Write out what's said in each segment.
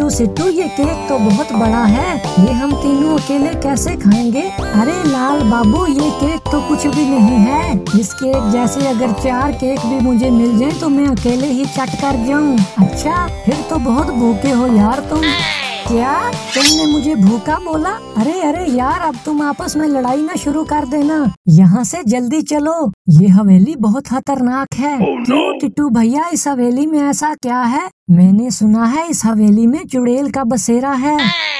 टिट्टू सिट्टू, ये केक तो बहुत बड़ा है, ये हम तीनों अकेले कैसे खाएंगे? अरे लाल बाबू, ये केक तो कुछ भी नहीं है। इस केक जैसे अगर 4 केक भी मुझे मिल जाए तो मैं अकेले ही चट कर जाऊं। अच्छा, फिर तो बहुत भूखे हो यार तुम। क्या तुमने मुझे भूखा बोला? अरे अरे यार, अब तुम आपस में लड़ाई ना शुरू कर देना। यहाँ से जल्दी चलो, ये हवेली बहुत खतरनाक है। क्यों टिट्टू भैया, इस हवेली में ऐसा क्या है? मैंने सुना है इस हवेली में चुड़ैल का बसेरा है।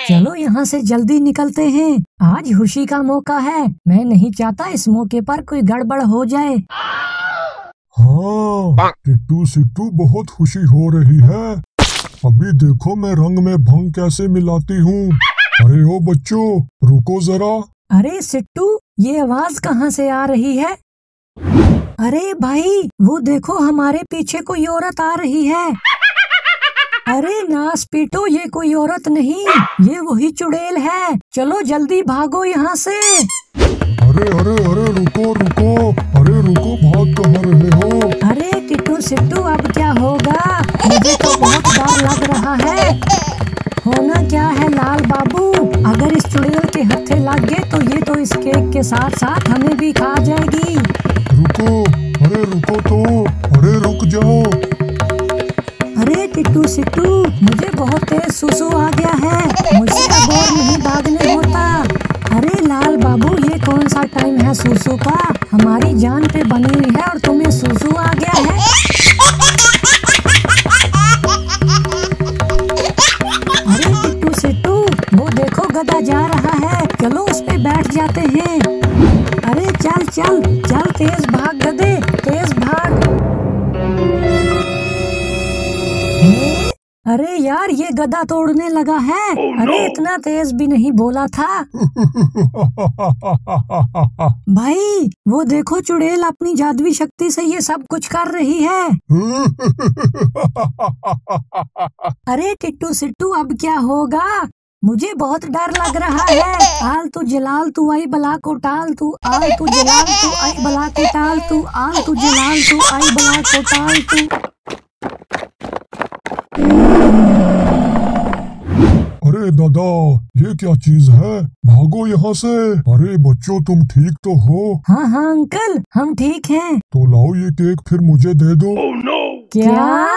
चलो यहाँ से जल्दी निकलते हैं, आज खुशी का मौका है। मैं नहीं चाहता इस मौके पर कोई गड़बड़ हो जाए। हाँ, टिट्टू सिट्टू बहुत खुशी हो रही है। अभी देखो मैं रंग में भंग कैसे मिलाती हूँ। अरे ओ बच्चों, रुको जरा। अरे सिट्टू, ये आवाज कहाँ से आ रही है? अरे भाई, वो देखो हमारे पीछे कोई औरत आ रही है। अरे नास पीटो, ये कोई औरत नहीं, ये वही चुड़ैल है। चलो जल्दी भागो यहाँ से। अरे अरे अरे, रुको रुको, अरे रुको, भाग कहाँ रहे हो? अरे टिट्टू सिट्टू, अब क्या होगा? मुझे तो बहुत डर लग रहा है। होना क्या है लाल बाबू, अगर इस चुड़ैल के हत्थे लग गए तो ये तो इस केक के साथ साथ हमें भी खा जाएगी। रुको, अरे रुको तो, अरे रुक जाओ। अरे टिट्टू सिट्टू, मुझे बहुत तेज सुसु आ गया है, मुझसे अब और नहीं भागने होता। अरे लाल बाबू, ये कौन सा टाइम है सुसु का? हमारी जान पे बनी हुई है और तुम्हें सुसु आ गया है। अरे टिट्टू सिट्टू, वो देखो गधा जा रहा है, चलो उस पे बैठ जाते हैं। अरे चल चल चल, तेज भाग गधे, तेज भाग। अरे यार, ये गधा तोड़ने लगा है। अरे इतना तेज भी नहीं बोला था। भाई, वो देखो चुड़ैल अपनी जादुई शक्ति से ये सब कुछ कर रही है। अरे टिट्टू सिट्टू, अब क्या होगा? मुझे बहुत डर लग रहा है। आल तू जलाल तू आई बला को टाल तू, आल तू जलाल तू आई बला को टाल तू, आल तू जलाल तू आई बला को टाल तू। अरे दादा, ये क्या चीज है? भागो यहाँ से। अरे बच्चों, तुम ठीक तो हो? हाँ हाँ अंकल, हम ठीक हैं। तो लाओ ये केक फिर मुझे दे दो। क्या?